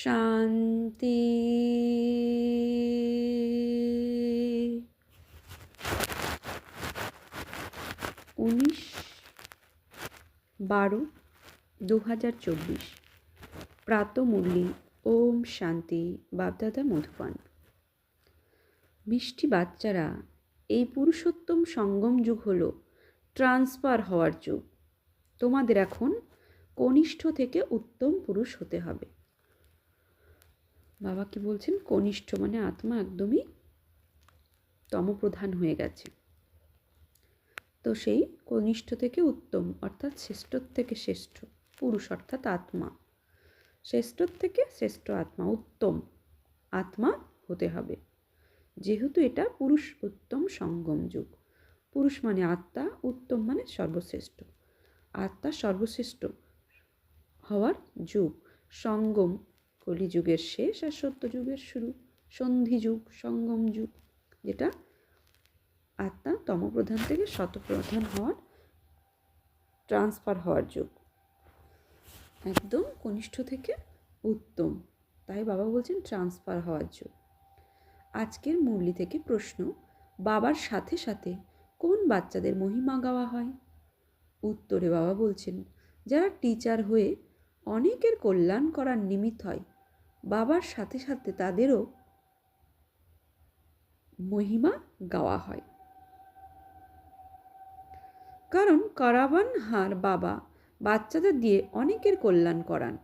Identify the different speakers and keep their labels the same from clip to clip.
Speaker 1: শান্তি। 19/12/2024 প্রাতঃমুরলি। ওম শান্তি। বাপদাদা মধুপান। মিষ্টি বাচ্চারা, এই পুরুষোত্তম সঙ্গম যুগ হলো ট্রান্সফার হওয়ার যুগ। তোমাদের এখন কনিষ্ঠ থেকে উত্তম পুরুষ হতে হবে। বাবা কি বলছেন? কনিষ্ঠ মানে আত্মা একদমই তমপ্রধান হয়ে গেছে। তো সেই কনিষ্ঠ থেকে উত্তম অর্থাৎ শ্রেষ্ঠ থেকে শ্রেষ্ঠ পুরুষ অর্থাৎ আত্মা, শ্রেষ্ঠ থেকে শ্রেষ্ঠ আত্মা, উত্তম আত্মা হতে হবে। যেহেতু এটা পুরুষ উত্তম সঙ্গম যুগ। পুরুষ মানে আত্মা, উত্তম মানে সর্বশ্রেষ্ঠ। আত্মা সর্বশ্রেষ্ঠ হওয়ার যুগ। সঙ্গম কলিযুগের শেষ আর সত্য যুগের শুরু। সন্ধি যুগ, সঙ্গম যুগ, যেটা আত্মা তমপ্রধান থেকে শতপ্রধান হওয়ার ট্রান্সফার হওয়ার যুগ। একদম কনিষ্ঠ থেকে উত্তম, তাই বাবা বলছেন ট্রান্সফার হওয়ার যুগ। আজকের মুরলি থেকে প্রশ্ন, বাবার সাথে সাথে কোন বাচ্চাদের মহিমা গাওয়া হয়? উত্তরে বাবা বলছেন, যারা টিচার হয়ে অনেকের কল্যাণ করার নিমিত্ত হয়, বাবার সাথে সাথে তাদেরও মহিমা গাওয়া হয়। কারণ কারাবান হার বাবা বাচ্চাদের দিয়ে অনেকের কল্যাণ করান,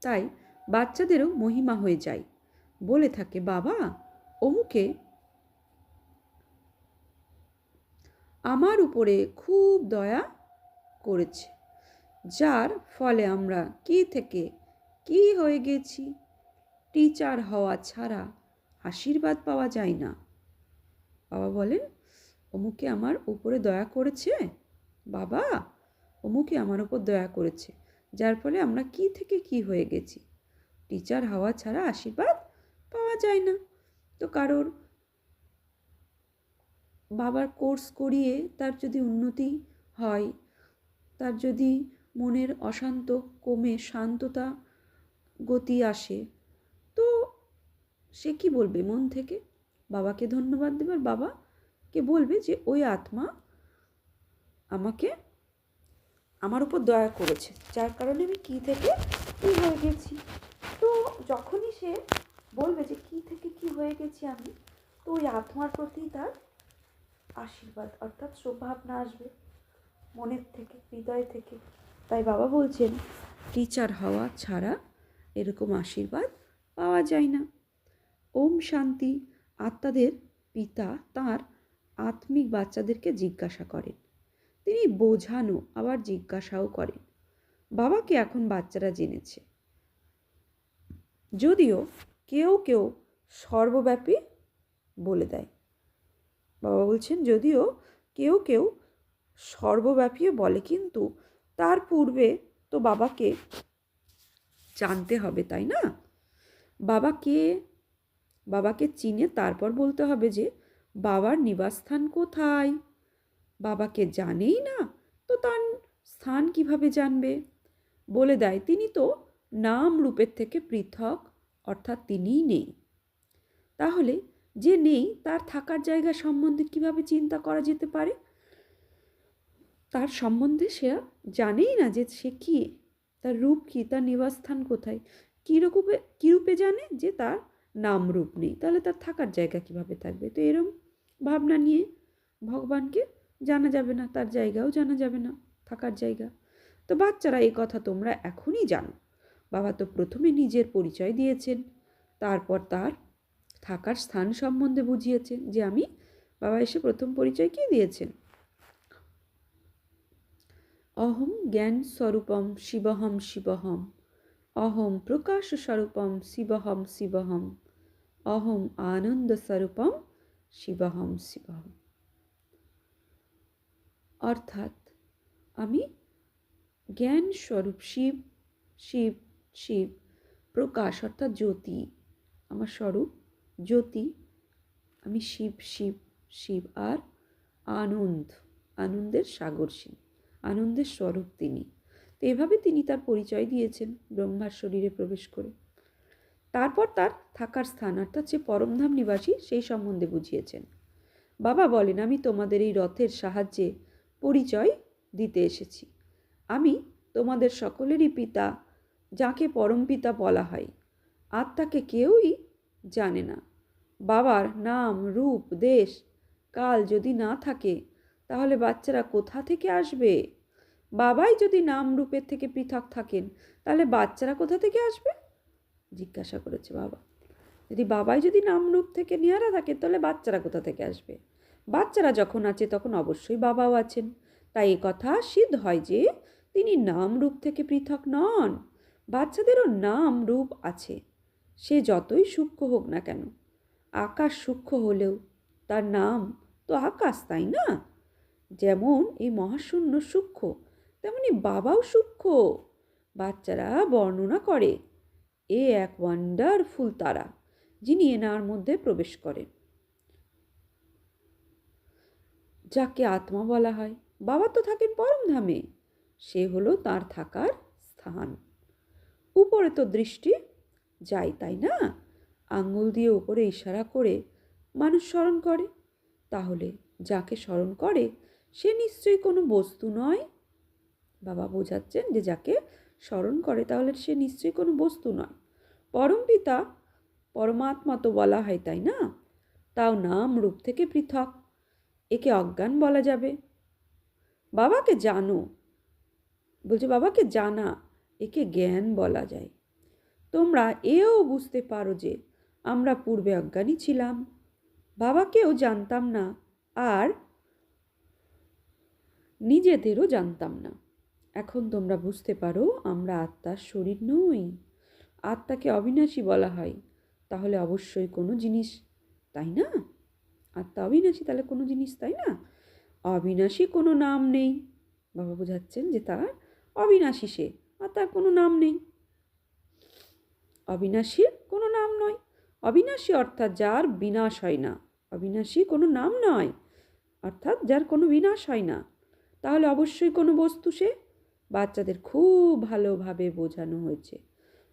Speaker 1: তাই বাচ্চাদেরও মহিমা হয়ে যায়। বলে থাকে, বাবা অমুকে আমার উপরে খুব দয়া করেছে, যার ফলে আমরা কি থেকে কি হয়ে গেছি। টিচার হওয়া ছাড়া আশীর্বাদ পাওয়া যায় না। বাবা বলেন, অমুকে আমার উপরে দয়া করেছে, বাবা অমুকে আমার উপর দয়া করেছে, যার ফলে আমরা কি থেকে কি হয়ে গেছি। টিচার হওয়া ছাড়া আশীর্বাদ পাওয়া যায় না। তো কারোর বাবার কোর্স করিয়ে তার যদি উন্নতি হয়, তার যদি মনের অশান্ত কমে শান্ততা গতি আসে, তো সে কি বলবে মন থেকে? বাবাকে ধন্যবাদ দেবার, বাবাকে বলবে যে ওই আত্মা আমাকে আমার উপর দয়া করেছে, যার কারণে আমি কি থেকে কি হয়ে গেছি। তো যখনই সে বলবে যে কি থেকে কি হয়ে গেছি আমি, তো ওই আত্মার প্রতি তার আশীর্বাদ অর্থাৎ সৌভাবনা আসবে মনের থেকে, হৃদয় থেকে। তাই বাবা বলছেন, টিচার হওয়া ছাড়া এরকম আশীর্বাদ পাওয়া যায় না। ওম শান্তি। আত্মাদের পিতা তার আত্মিক বাচ্চাদেরকে জিজ্ঞাসা করেন, তিনি বোঝানো আবার জিজ্ঞাসাও করেন। বাবাকে এখন বাচ্চারা জেনেছে, যদিও কেউ কেউ সর্বব্যাপী বলে দেয়। বাবা বলছেন, যদিও কেউ কেউ সর্বব্যাপী বলে, কিন্তু তার পূর্বে তো বাবাকে জানতে হবে, তাই না? বাবাকে চিনে তারপর বলতে হবে যে বাবার নিবাসস্থান কোথায়। বাবাকে জানেই না তো তার স্থান কিভাবে জানবে? বলে দেয়, তিনি তো নাম রূপের থেকে পৃথক, অর্থাৎ তিনিই নেই। তাহলে যে নেই তার থাকার জায়গা সম্বন্ধে কিভাবে চিন্তা করা যেতে পারে? তার সম্বন্ধে সে জানেই না যে সে কি, তার রূপ কি, তার নিবাসস্থান কোথায়। কীরূপে জানে? যে তার নাম রূপ নেই, তাহলে তার থাকার জায়গা কিভাবে থাকবে? তো এরম ভাবনা নিয়ে ভগবানকে জানা যাবে না, তার জায়গাও জানা যাবে না, থাকার জায়গা। তো বাচ্চারা, এই কথা তোমরা এখনই জানো। বাবা তো প্রথমে নিজের পরিচয় দিয়েছেন, তারপর তার থাকার স্থান সম্বন্ধে বুঝিয়েছেন যে আমি, বাবা এসে প্রথম পরিচয় কি দিয়েছেন? অহম জ্ঞান স্বরূপম শিবহম শিবহম, অহম প্রকাশ স্বরূপম শিবহম শিবহম, অহম আনন্দ স্বরূপম শিবহম শিবহম। অর্থাৎ আমি জ্ঞান স্বরূপ শিব, শিব শিব, প্রকাশ অর্থাৎ জ্যোতি, আমার স্বরূপ জ্যোতি, আমি শিব শিব শিব, আর আনন্দ, আনন্দের সাগর সিং, আনন্দের স্বরূপ তিনি। তো এভাবে তিনি তার পরিচয় দিয়েছেন ব্রহ্মার শরীরে প্রবেশ করে। তারপর তার থাকার স্থান অর্থাৎ সে পরমধাম নিবাসী সেই সম্বন্ধে বুঝিয়েছেন। বাবা বলেন, আমি তোমাদের এই রথের সাহায্যে পরিচয় দিতে এসেছি। আমি তোমাদের সকলেরই পিতা, যাকে পরম পিতা বলা হয়। আত্মাকে কেউই জানে না। বাবার নাম, রূপ, দেশ, কাল যদি না থাকে তাহলে বাচ্চারা কোথা থেকে আসবে? বাবাই যদি নাম রূপের থেকে পৃথক থাকেন তাহলে বাচ্চারা কোথা থেকে আসবে? জিজ্ঞাসা করেছে বাবা। যদি বাবাই যদি নাম রূপ থেকে নিয়ারা থাকে তাহলে বাচ্চারা কোথা থেকে আসবে? বাচ্চারা যখন আছে তখন অবশ্যই বাবাও আছেন। তাই এ কথা সিদ্ধ হয় যে তিনি নাম রূপ থেকে পৃথক নন। বাচ্চাদেরও নাম রূপ আছে, সে যতই সূক্ষ্ম হোক না কেন। আকাশ সূক্ষ্ম হলেও তার নাম তো আকাশ, তাই না? যেমন এই মহাশূন্য সূক্ষ্ম, তেমনি বাবাও সূক্ষ্ম। বাচ্চারা বর্ণনা করে, এ এক ওয়ান্ডারফুল তারা, যিনি এনার মধ্যে প্রবেশ করেন, যাকে আত্মা বলা হয়। বাবা তো থাকেন পরমধামে, সে হলো তার থাকার স্থান। উপরে তো দৃষ্টি যায়, তাই না? আঙ্গুল দিয়ে উপরে ইশারা করে মানুষ স্মরণ করে। তাহলে যাকে স্মরণ করে সে নিশ্চয়ই কোনো বস্তু নয়। বাবা বোঝাচ্ছেন যে যাকে স্মরণ করে তাহলে সে নিশ্চয়ই কোনো বস্তু নয়। পরম পিতা পরমাত্মা তো বলা হয়, তাই না? তাও নাম রূপ থেকে পৃথক, একে অজ্ঞান বলা যাবে। বাবাকে জানো বলছে, বাবাকে জানা, একে জ্ঞান বলা যায়। তোমরা এও বুঝতে পারো যে আমরা পূর্বে অজ্ঞানী ছিলাম, বাবাকেও জানতাম না আর নিজেদেরও জানতাম না। এখন তোমরা বুঝতে পারো আমরা আত্মার শরীর নই। আত্মাকে অবিনাশী বলা হয়, তাহলে অবশ্যই কোনো জিনিস, তাই না? আত্মা অবিনাশী, তাহলে কোনো জিনিস, তাই না? অবিনাশী কোনো নাম নেই। বাবা বোঝাচ্ছেন যে তার অবিনাশী সে, আর তার কোনো নাম নেই। অবিনাশীর কোনো নাম নয়। অবিনাশী অর্থাৎ যার বিনাশ হয় না। অবিনাশী কোনো নাম নয়, অর্থাৎ যার কোনো বিনাশ হয় না। তাহলে অবশ্যই কোনো বস্তু সে। বাচ্চাদের খুব ভালোভাবে বোঝানো হয়েছে।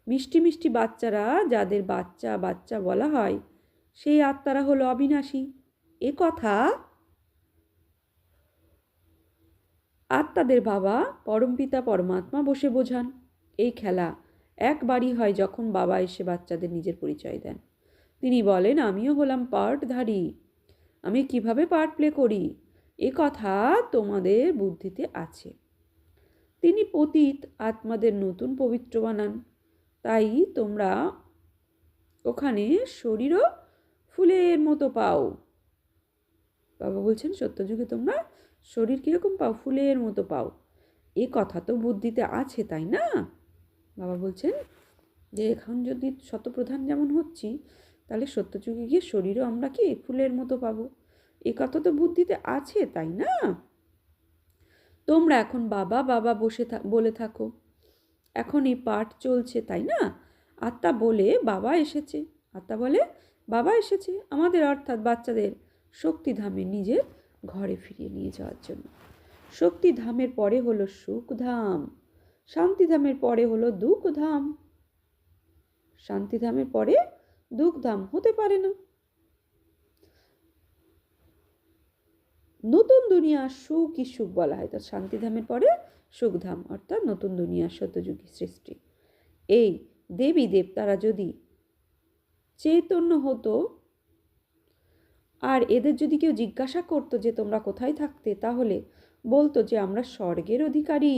Speaker 1: মিষ্টি মিষ্টি বাচ্চারা, যাদের বাচ্চা বাচ্চা বলা হয়, সেই আত্মারা হলো অবিনাশী। এ কথা আত্মাদের বাবা পরমপিতা পরমাত্মা বসে বোঝান। এই খেলা একবারই হয় যখন বাবা এসে বাচ্চাদের নিজের পরিচয় দেন। তিনি বলেন, আমিও হলাম পার্টধারী, আমি কিভাবে পার্ট প্লে করি এ কথা তোমাদের বুদ্ধিতে আছে। তিনি পতিত আত্মাদের নতুন পবিত্র বানান, তাই তোমরা ওখানে শরীরও ফুলের মতো পাও। বাবা বলছেন, সত্যযুগে তোমরা শরীর কীরকম পাও? ফুলের মতো পাও। এ কথা তো বুদ্ধিতে আছে, তাই না? বাবা বলছেন যে এখন যদি শতপ্রধান যেমন হচ্ছি, তাহলে সত্যযুগে গিয়ে শরীরও আমরা কি ফুলের মতো পাবো। এ কথা তো বুদ্ধিতে আছে, তাই না? তোমরা এখন বাবা বাবা বলে থাকো। এখন এই পাঠ চলছে, তাই না? আত্মা বলে বাবা এসেছে, আত্মা বলে বাবা এসেছে আমাদের অর্থাৎ বাচ্চাদের শক্তিধামে নিজের ঘরে ফিরিয়ে নিয়ে যাওয়ার জন্য। শক্তিধামের পরে হলো সুখধাম, শান্তিধামের পরে হলো দুঃখধাম। শান্তিধামের পরে দুঃখধাম হতে পারে না। নতুন দুনিয়া সুখই সুখ বলা হয়, তার শান্তিধামের পরে সুখধাম অর্থাৎ নতুন দুনিয়া সত্যযুগী সৃষ্টি। এই দেবী দেবতারা যদি চৈতন্য হতো আর এদের যদি কেউ জিজ্ঞাসা করতো যে তোমরা কোথায় থাকতে, তাহলে বলতো যে আমরা স্বর্গের অধিকারী।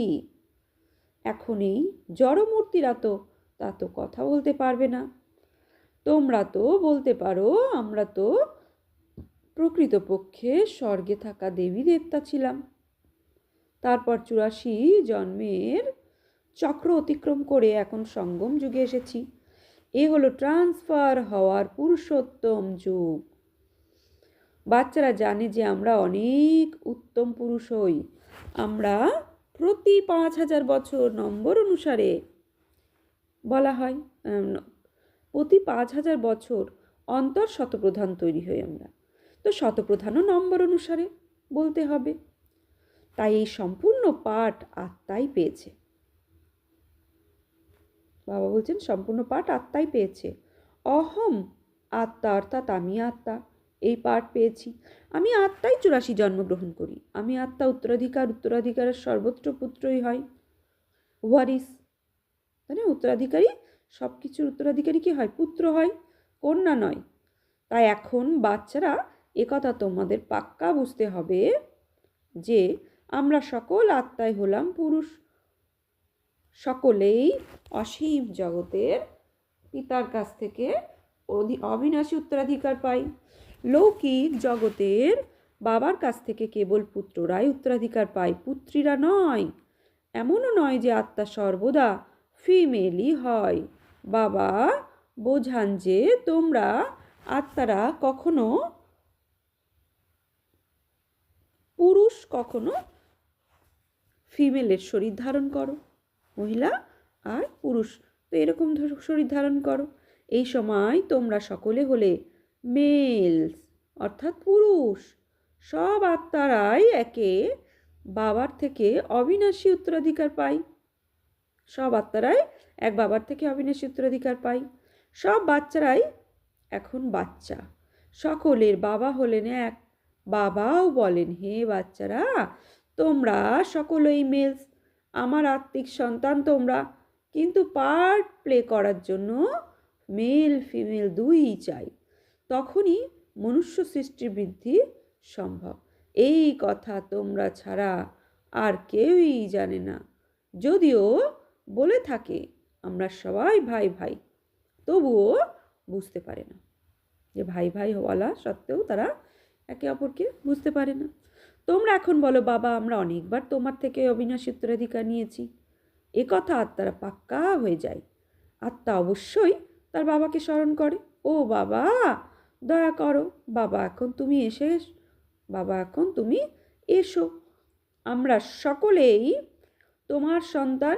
Speaker 1: এখন এই জড়মূর্তিরা তো তা তো কথা বলতে পারবে না। তোমরা তো বলতে পারো আমরা তো প্রকৃতপক্ষে স্বর্গে থাকা দেবী দেবতা ছিলাম, তারপর 84 জন্মের চক্র অতিক্রম করে এখন সঙ্গম যুগে এসেছি। এ হলো ট্রান্সফার হওয়ার পুরুষোত্তম যুগ। বাচ্চারা জানে যে আমরা অনেক উত্তম পুরুষ হই। আমরা প্রতি 5000 বছর নম্বর অনুসারে বলা হয়, প্রতি 5000 বছর অন্তর শতপ্রধান তৈরি হই আমরা। তো শতপ্রধানও নম্বর অনুসারে বলতে হবে। তাই এই সম্পূর্ণ পাঠ আত্মাই পেয়েছে। বাবা বলছেন সম্পূর্ণ পাঠ আত্মাই পেয়েছে। অহম আত্মা অর্থাৎ আমি আত্মা, এই পাঠ পেয়েছি। আমি আত্মাই 84 জন্মগ্রহণ করি। আমি আত্মা উত্তরাধিকারের সর্বত্র পুত্রই হয়, ওয়ারিস, তাই না? উত্তরাধিকারী, সব কিছুর উত্তরাধিকারী কি হয়? পুত্র হয়, কন্যা নয়। তাই এখন বাচ্চারা একথা তোমাদের পাক্কা বুঝতে হবে যে আমরা সকল আত্মাই হলাম পুরুষ, সকলেই অসীম জগতের পিতার কাছ থেকে অবিনাশী উত্তরাধিকার পাই। লৌকিক জগতের বাবার কাছ থেকে কেবল পুত্ররাই উত্তরাধিকার পায়, পুত্রীরা নয়। এমনও নয় যে আত্মা সর্বদা ফিমেলই হয়। বাবা বোঝান যে তোমরা আত্মারা কখনো পুরুষ, কখনো ফিমেলের শরীর ধারণ করো, মহিলা আর পুরুষ, তো এরকম শরীর ধারণ করো। এই সময় তোমরা সকলে হলে মেলস অর্থাৎ পুরুষ। সব আত্মারাই একে বাবার থেকে অবিনাশী উত্তরাধিকার পাই। সব আত্মারাই এক বাবার থেকে অবিনাশী উত্তরাধিকার পাই। সব বাচ্চারাই এখন বাচ্চা, সকলের বাবা হলেন এক। বাবাও বলেন, হে বাচ্চারা, তোমরা সকলেই মেলস, আমার আত্মিক সন্তান তোমরা, কিন্তু পার্ট প্লে করার জন্য মেল ফিমেল দুইই চাই, তখনই মনুষ্য সৃষ্টির বৃদ্ধি সম্ভব। এই কথা তোমরা ছাড়া আর কেউই জানে না। যদিও বলে থাকে আমরা সবাই ভাই ভাই, তবুও বুঝতে পারে না যে ভাই ভাই বলা সত্ত্বেও তারা একে অপরকে বুঝতে পারে না। তোমরা এখন বলো, বাবা আমরা অনেকবার তোমার থেকে অবিনাশী উত্তরাধিকার নিয়েছি। এ কথা আত্মারা পাক্কা হয়ে যায়। আত্মা অবশ্যই তার বাবাকে স্মরণ করে, ও বাবা দয়া করো, বাবা এখন তুমি এসো, আমরা সকলেই তোমার সন্তান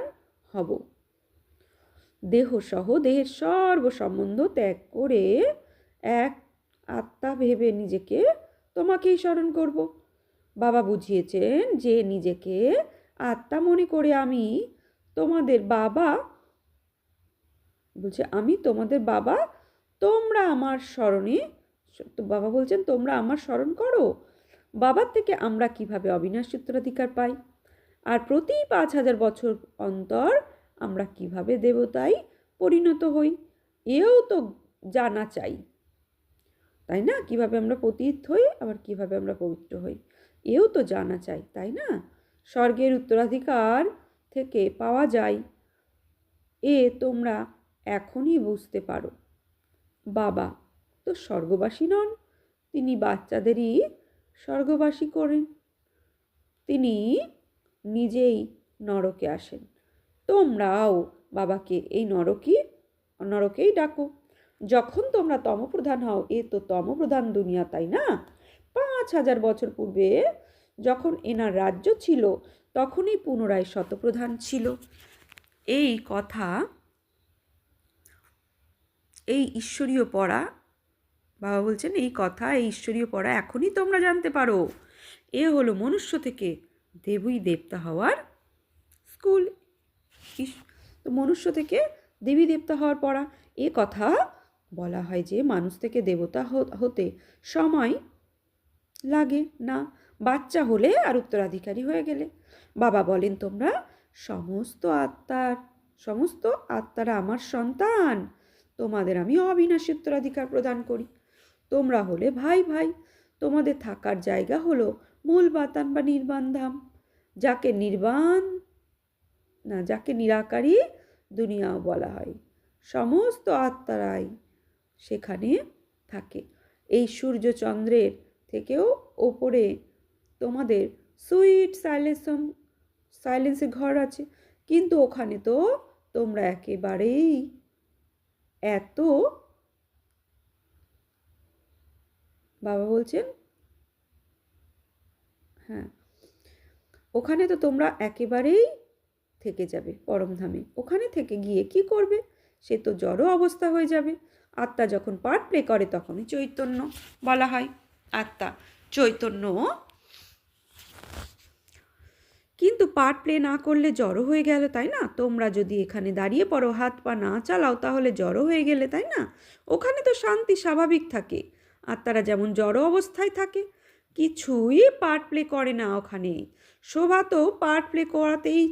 Speaker 1: হব। দেহসহ দেহের সর্ব সম্বন্ধ ত্যাগ করে এক আত্মা ভেবে নিজেকে তোমাকেই স্মরণ করব। বাবা বুঝিয়েছেন যে নিজেকে আত্মা মনে করে আমি তোমাদের বাবা, বলছে আমি তোমাদের বাবা, তোমরা আমার স্মরণে, বাবা বলছেন তোমরা আমার স্মরণ করো। বাবার থেকে আমরা কিভাবে অবিনাশী উত্তরাধিকার পাই, আর প্রতি 5000 বছর অন্তর আমরা কিভাবে দেবতায় পরিণত হই, এও তো জানা চাই, তাই না? কিভাবে আমরা পতিত হই, আবার কিভাবে আমরা পবিত্র হই, এও তো জানা চাই, তাই না? স্বর্গের উত্তরাধিকার থেকে পাওয়া যায়, এ তোমরা এখনই বুঝতে পারো। বাবা তো স্বর্গবাসী নন, তিনি বাচ্চাদেরই স্বর্গবাসী করেন, তিনি নিজেই নরকে আসেন। তোমরাও বাবাকে এই নরকেই ডাকো। যখন তোমরা তমপ্রধান হও, এ তো তমপ্রধান দুনিয়া, তাই না? 5000 বছর পূর্বে যখন এনার রাজ্য ছিল, তখনই পুনরায় শতপ্রধান ছিল। এই কথা, এই ঈশ্বরীয় পড়া, বাবা বলছেন এই কথা, এই ঈশ্বরীয় পড়া এখনই তোমরা জানতে পারো। এ হলো মনুষ্য থেকে দেবী দেবতা হওয়ার স্কুল। তো মনুষ্য থেকে দেবী দেবতা হওয়ার পড়া। এ কথা বলা হয় যে মানুষ থেকে দেবতা হতে সময় লাগে না, বাচ্চা হলে আর উত্তরাধিকারী হয়ে গেলে। বাবা বলেন তোমরা সমস্ত আত্মারা আমার সন্তান, তোমাদের আমি অবিনাশী উত্তরাধিকার প্রদান করি। তোমরা হলে ভাই ভাই, তোমাদের থাকার জায়গা হলো মূল বাতান বা নির্বাণ ধাম, যাকে নিরাকারী দুনিয়াও বলা হয়। সমস্ত আত্মারাই সেখানে থাকে। এই সূর্য চন্দ্রের থেকেও ওপরে তোমাদের সুইট সাইলেন্সের ঘর আছে, কিন্তু ওখানে তো তোমরা একেবারেই এত, বাবা বলছেন হ্যাঁ, ওখানে তো তোমরা একেবারেই থেকে যাবে পরমধামে। ওখানে থেকে গিয়ে কি করবে? সে তো জড় অবস্থা হয়ে যাবে। আত্মা যখন পার্ট প্লে করে তখনই চৈতন্য বলা হয়। আত্মা চৈতন্য কিন্তু পার্ট প্লে না করলে জড়ো হয়ে গেল, তাই না? তোমরা যদি এখানে দাঁড়িয়ে পড়ো, হাত পা না চালাও, তাহলে জড়ো হয়ে গেলে, তাই না? ওখানে তো শান্তি স্বাভাবিক থাকে, আত্মারা যেমন জড়ো অবস্থায় থাকে, কিছুই পার্ট প্লে করে না ওখানে। শোভা তো পার্ট প্লে করাতেই,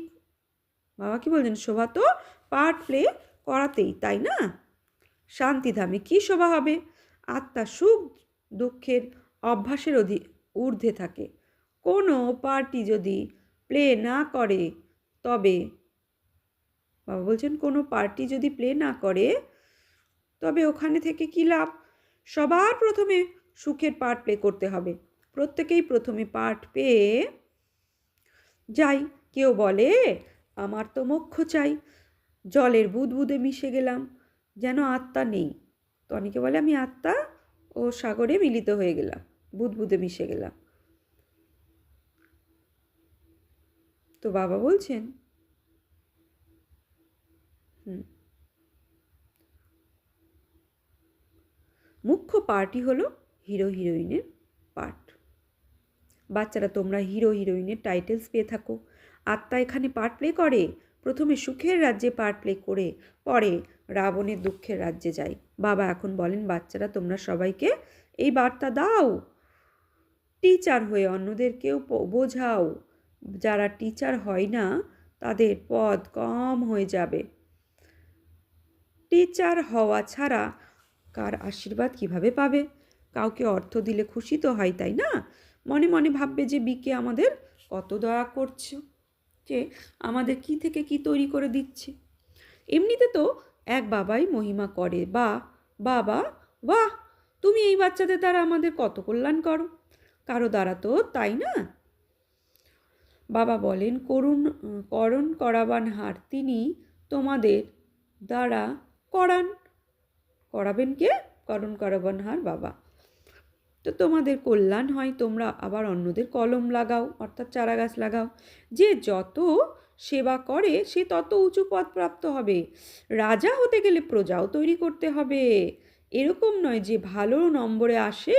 Speaker 1: বাবা কি বলছেন, শোভা তো পার্ট প্লে করাতেই, তাই না? শান্তিধামে কি শোভা হবে? আত্মা সুখ দুঃখের অভ্যাসের ঊর্ধ্বে থাকে। কোনো পার্টি যদি প্লে না করে, তবে বাবা বলছেন কোনো পার্টি যদি প্লে না করে, তবে ওখানে থেকে কি লাভ? সবার প্রথমে সুখের পার্ট প্লে করতে হবে। প্রত্যেকেই প্রথমে পার্ট পেয়ে যাই। কেউ বলে আমার তো মোক্ষ চাই, জলের বুদবুদে মিশে গেলাম, যেন আত্মা নেই। তো অনেকে বলে আমি আত্মা ও সাগরে মিলিত হয়ে গেলাম, বুদবুদে মিশে গেলাম। তো বাবা বলছেন মুখ্য পার্টই হলো হিরো হিরোইনের পার্ট। বাচ্চারা, তোমরা হিরো হিরোইনের টাইটেলস পেয়ে থাকো। আত্মা এখানে পার্ট প্লে করে। প্রথমে সুখের রাজ্যে পার্ট প্লে করে পরে রাবণের দুঃখের রাজ্যে যায়। বাবা এখন বলেন, বাচ্চারা তোমরা সবাইকে এই বার্তা দাও, টিচার হয়ে অন্যদেরকেও বোঝাও। যারা টিচার হয় না তাদের পদ কম হয়ে যাবে। টিচার হওয়া ছাড়া কার আশীর্বাদ কিভাবে পাবে? কাউকে অর্থ দিলে খুশি তো হয়, তাই না? মনে মনে ভাববে যে বিকে আমাদের কত দয়া করছে, যে আমাদের কি থেকে কি তৈরি করে দিচ্ছে। এমনিতে তো এক বাবাই মহিমা করে, বা বাবা বাহ, তুমি এই বাচ্চাদের দ্বারা আমাদের কত কল্যাণ করো। কারো দ্বারা তো, তাই না? বাবা বলেন, করণ করাবান হার তিনি তোমাদের দ্বারা করাবেন কে? করণ করাবান হার বাবা। তো তোমাদের কল্যাণ হয়, তোমরা আবার অন্যদের কলম লাগাও, অর্থাৎ চারা গাছ লাগাও। যে যত সেবা করে সে তত উঁচু পদ প্রাপ্ত হবে। রাজা হতে গেলে প্রজাও তৈরি করতে হবে। এরকম নয় যে ভালো নম্বরে আসে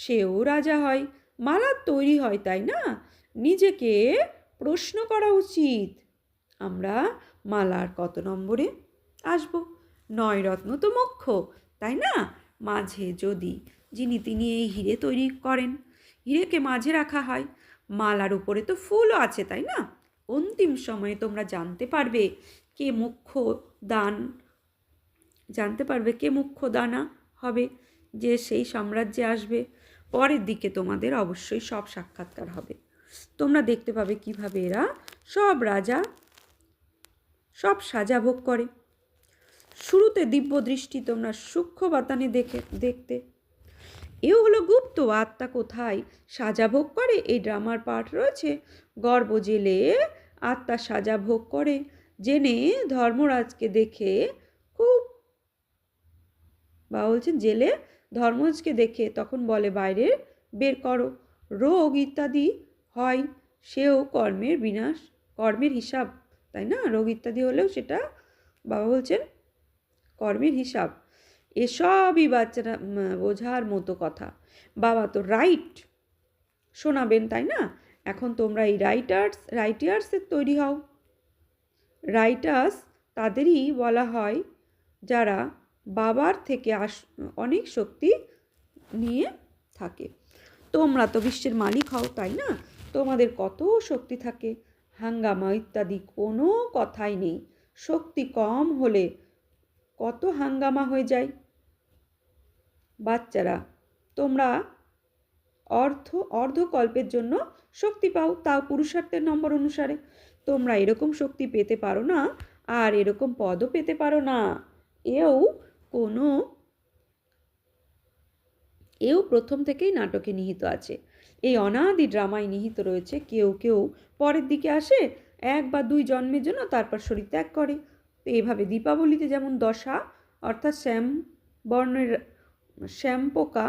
Speaker 1: সেও রাজা হয়, মালার তৈরি হয়, তাই না? নিজেকে প্রশ্ন করা উচিত, আমরা মালার কত নম্বরে আসব? 9 রত্ন তো মোক্ষ, তাই না? মাঝে যদি তিনি এই হিরে তৈরি করেন, হিরেকে মাঝে রাখা হয়, মালার উপরে তো ফুলও আছে, তাই না? অন্তিম সময়ে তোমরা জানতে পারবে কে মুখ্য দানা হবে, যে সেই সাম্রাজ্যে আসবে। পরের দিকে তোমাদের অবশ্যই সব সাক্ষাৎকার হবে। তোমরা দেখতে পাবে কিভাবে এরা সব রাজা সব সাজা ভোগ করে। শুরুতে দিব্য দৃষ্টি তোমরা সূক্ষ্ম বাতানে দেখতে। এও হলো গুপ্ত, আত্মা কোথায় সাজা ভোগ করে। এই ড্রামার পার্ট রয়েছে, গর্ব জেলে আত্মা সাজা ভোগ করে, জেনে ধর্মরাজকে দেখে খুব, বা বলছেন জেলে ধর্মরাজকে দেখে তখন বলে বাইরে বের করো। রোগ ইত্যাদি হয়, সেও কর্মের হিসাব, তাই না? রোগ ইত্যাদি হলেও সেটা বাবা বলছেন কর্মের হিসাব। এসবই বাচ্চারা বোঝার মতো কথা। বাবা তো রাইট শোনাবেন, তাই না? এখন তোমরা এই রাইটার্সের তৈরি হও। রাইটার্স তাদেরই বলা হয় যারা বাবার থেকে অনেক শক্তি নিয়ে থাকে। তোমরা তো বিশ্বের মালিক হও, তাই না? তোমাদের কত শক্তি থাকে, হাঙ্গামা ইত্যাদি কোনো কথাই নেই। শক্তি কম হলে কত হাঙ্গামা হয়ে যায়। বাচ্চারা, তোমরা অর্ধকল্পের জন্য শক্তি পাও, তাও পুরুষার্থের নম্বর অনুসারে। তোমরা এরকম শক্তি পেতে পারো না, আর এরকম পদও পেতে পারো না। এও প্রথম থেকেই নাটকে নিহিত আছে। এই অনাদি ড্রামায় নিহিত রয়েছে। কেউ কেউ পরের দিকে আসে 1 বা 2 জন্মের জন্য, তারপর শরীর ত্যাগ করে। তো এইভাবে দীপাবলিতে যেমন দশা, অর্থাৎ শ্যামপোকা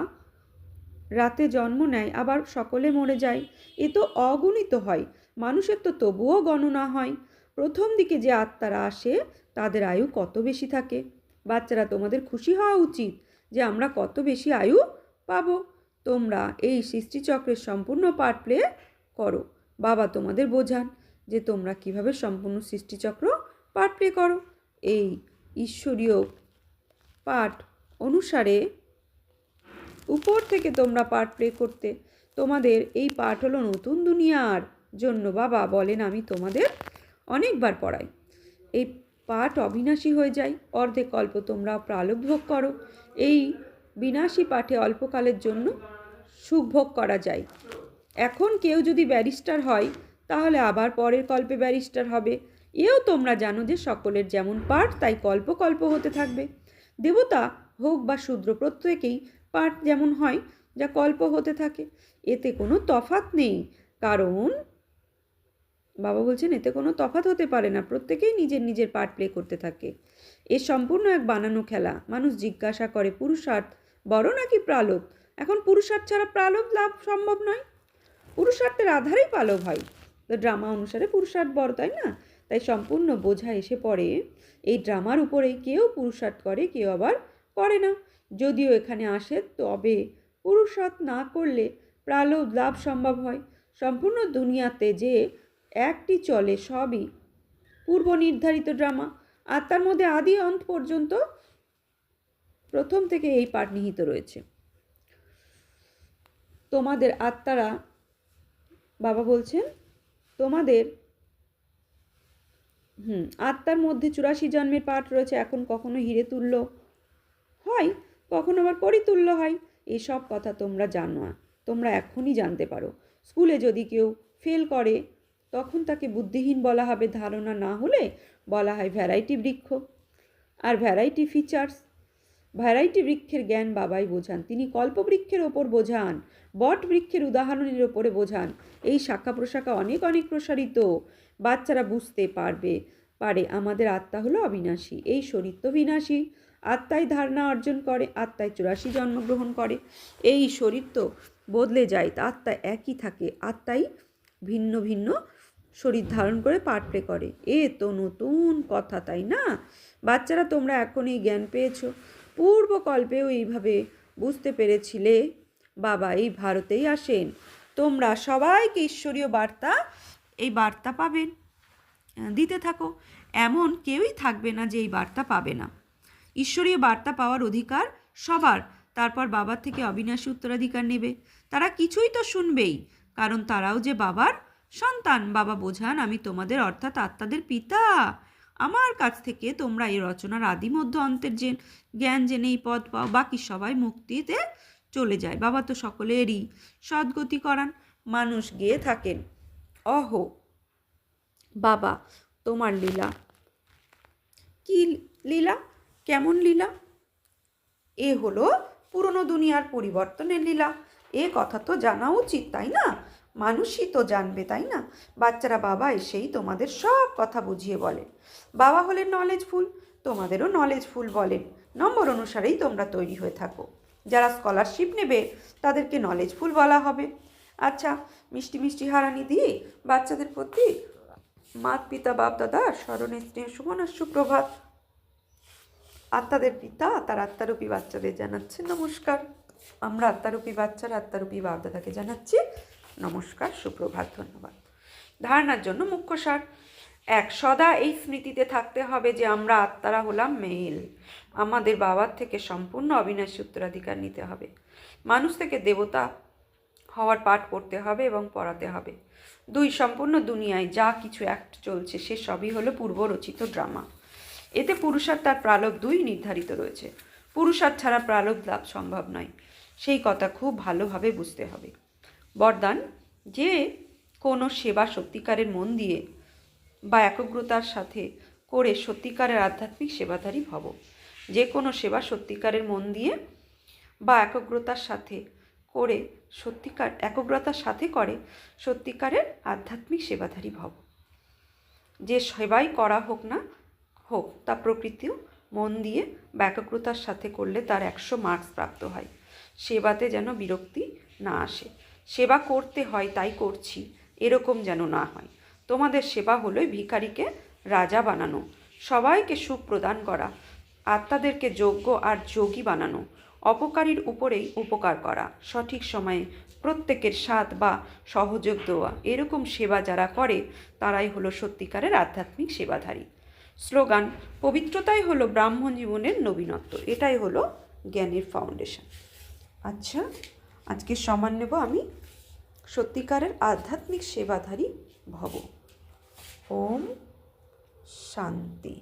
Speaker 1: রাতে জন্ম নেয়, আবার সকলে মরে যায়। এ তো অগণিত হয়, মানুষের তো তবুও গণনা হয়। প্রথম দিকে যে আত্মারা আসে তাদের আয়ু কত বেশি থাকে। বাচ্চারা, তোমাদের খুশি হওয়া উচিত যে আমরা কত বেশি আয়ু পাবো। তোমরা এই সৃষ্টিচক্রের সম্পূর্ণ পার্ট প্লে করো। বাবা তোমাদের বোঝান যে তোমরা কিভাবে সম্পূর্ণ সৃষ্টিচক্র পার্ট প্লে করো। এই ঈশ্বরীয় পাঠ অনুসারে উপর থেকে তোমরা পার্ট প্লে করতে, তোমাদের এই পাঠ হলো নতুন দুনিয়ার জন্য। বাবা বলেন আমি তোমাদের অনেকবার পড়াই। এই পাঠ অবিনাশী হয়ে যায়, অর্ধেক কল্প তোমরা প্রালোক ভোগ করো। এই বিনাশী পাঠে অল্পকালের জন্য সুখ ভোগ করা যায়। এখন কেউ যদি ব্যারিস্টার হয় তাহলে আবার পরের কল্পে ব্যারিস্টার হবে। এও তোমরা জানো যে সকলের যেমন পাঠ তাই কল্প কল্প হতে থাকবে। দেবতা হোক বা শূদ্র, প্রত্যেকেই পাঠ যেমন হয় যা কল্প হতে থাকে, এতে কোনো তফাৎ নেই। কারণ বাবা বলছেন এতে কোনো তফাৎ হতে পারে না, প্রত্যেকেই নিজের নিজের পার্ট প্লে করতে থাকে। এ সম্পূর্ণ এক বানানো খেলা। মানুষ জিজ্ঞাসা করে পুরুষার্থ বড় নাকি প্রালোভ? এখন পুরুষার্থ ছাড়া প্রালোভ লাভ সম্ভব নয়। পুরুষার্থের আধারেই পালব হয়। তো ড্রামা অনুসারে পুরুষার্থ বড়, তাই না? তাই সম্পূর্ণ বোঝা এসে পড়ে এই ড্রামার উপরেই। কেউ পুরুষার্থ করে, কেউ আবার করে না। যদিও এখানে আসে তবে পুরুষার্থ না করলে প্রালোভ লাভ সম্ভব হয়। সম্পূর্ণ দুনিয়াতে যে একটি চলে সবই পূর্ব নির্ধারিত ড্রামা। আত্মার মধ্যে আদি অন্ত পর্যন্ত প্রথম থেকে এই পাঠ নিহিত রয়েছে। তোমাদের আত্মারা, বাবা বলছেন তোমাদের আত্মার মধ্যে 84 জন্মের পাঠ রয়েছে। এখন কখনো হিরে তুল্য হয়, কখনো আবার করিতুল্য হয়। এসব কথা তোমরা জানো না, তোমরা এখনই জানতে পারো। স্কুলে যদি কেউ ফেল করে তখন তাকে বুদ্ধিহীন বলা হবে, ধারণা না হলে বলা হয় ভ্যারাইটি বৃক্ষ। আর ভ্যারাইটি ফিচার্স, ভ্যারাইটি বৃক্ষের জ্ঞান বাবাই বোঝান। তিনি কল্পবৃক্ষের ওপর বোঝান, বট বৃক্ষের উদাহরণের ওপরে বোঝান। এই শাখা প্রশাখা অনেক অনেক প্রসারিত। বাচ্চারা বুঝতে পারে আমাদের আত্মা হলো অবিনাশী, এই শরীর তো বিনাশী। আত্মাই ধারণা অর্জন করে, আত্মায় 84 জন্মগ্রহণ করে। এই শরীর তো বদলে যায়, আত্মা একই থাকে। আত্মাই ভিন্ন ভিন্ন শরীর ধারণ করে পার্ট প্লে করে। এ তো নতুন কথা, তাই না? বাচ্চারা তোমরা এখন এই জ্ঞান পেয়েছো, পূর্বকল্পেও এইভাবে বুঝতে পেরেছিলে। বাবা এই ভারতেই আসেন, তোমরা সবাইকে ঈশ্বরীয় বার্তা, এই বার্তা পাবেন, দিতে থাকো। এমন কেউই থাকবে না যে এই বার্তা পাবে না। ঈশ্বরীয় বার্তা পাওয়ার অধিকার সবার। তারপর বাবার থেকে অবিনাশী উত্তরাধিকার নেবে। তারা কিছুই তো শুনবেই, কারণ তারাও যে বাবার সন্তান। বাবা বোঝান আমি তোমাদের অর্থাৎ আত্মাদের পিতা। আমার কাছ থেকে তোমরা এই রচনার আদি মধ্য অন্তের জ্ঞান জেনে এই পদ পাও। বাকি সবাই মুক্তিতে চলে যায়। বাবা তো সকলেরই সদ্গতি করান। মানুষ গেয়ে থাকেন অহো বাবা তোমার লীলা। কি লীলা? কেমন লীলা? এ হলো পুরনো দুনিয়ার পরিবর্তনের লীলা। এ কথা তো জানা উচিত, তাই না? মানুষই তো জানবে, তাই না? বাচ্চারা বাবা এসেই তোমাদের সব কথা বুঝিয়ে বলেন। বাবা হলেন নলেজফুল, তোমাদেরও নলেজফুল বলেন। নম্বর অনুসারেই তোমরা তৈরি হয়ে থাকো। যারা স্কলারশিপ নেবে তাদেরকে নলেজফুল বলা হবে। আচ্ছা, মিষ্টি মিষ্টি হারানি দিয়ে বাচ্চাদের প্রতি মাত পিতা বাপ দাদা স্মরণে স্নেহ সুমন আর সুপ্রভাত। আত্মাদের পিতা তার আত্মারূপী বাচ্চাদের জানাচ্ছে নমস্কার। আমরা আত্মারূপী বাচ্চার আত্মারূপী বাপ দাদাকে জানাচ্ছি নমস্কার, সুপ্রভাত, ধন্যবাদ। ধারণার জন্য মুখ্য সার এক, সদা এই স্মৃতিতে থাকতে হবে যে আমরা আত্মারা হলাম মেল। আমাদের বাবার থেকে সম্পূর্ণ অবিনাশী উত্তরাধিকার নিতে হবে। মানুষ থেকে দেবতা হওয়ার পাঠ পড়তে হবে এবং পড়াতে হবে। 2, সম্পূর্ণ দুনিয়ায় যা কিছু অ্যাক্ট চলছে সে সবই হলো পূর্বরচিত ড্রামা। এতে পুরুষার্থ আর প্রালোভ 2 নির্ধারিত রয়েছে। পুরুষার্থ ছাড়া প্রালোভ লাভ সম্ভব নয়, সেই কথা খুব ভালোভাবে বুঝতে হবে। বরদান, যে কোনো সেবা সত্যিকারের মন দিয়ে বা একাগ্রতার সাথে করে সত্যিকারের আধ্যাত্মিক সেবাধারী ভব। যে কোনো সেবা সত্যিকারের মন দিয়ে বা একাগ্রতার সাথে করে সত্যিকারের আধ্যাত্মিক সেবাধারী ভব। যে সেবাই করা হোক না হোক তা প্রকৃতিও মন দিয়ে বা একাগ্রতার সাথে করলে তার 100 মার্কস প্রাপ্ত হয়। সেবাতে যেন বিরক্তি না আসে। সেবা করতে হয় তাই করছি এরকম যেন না হয়। তোমাদের সেবা হলো ভিখারিকে রাজা বানানো, সবাইকে সুখ প্রদান করা, আত্মাদেরকে যোগ্য আর যোগী বানানো, অপকারীর উপরেই উপকার করা, সঠিক সময়ে প্রত্যেকের সাথ বা সহযোগ দেওয়া, এরকম সেবা যারা করে তারাই হলো সত্যিকারের আধ্যাত্মিক সেবাধারী। স্লোগান, পবিত্রতাই হলো ব্রাহ্মণ জীবনের নবীনত্ব। এটাই হলো জ্ঞানের ফাউন্ডেশন। আচ্ছা, আজকে সমান নেব আমি সত্যিকারের আধ্যাত্মিক সেবাধারী ভব। ওম শান্তি।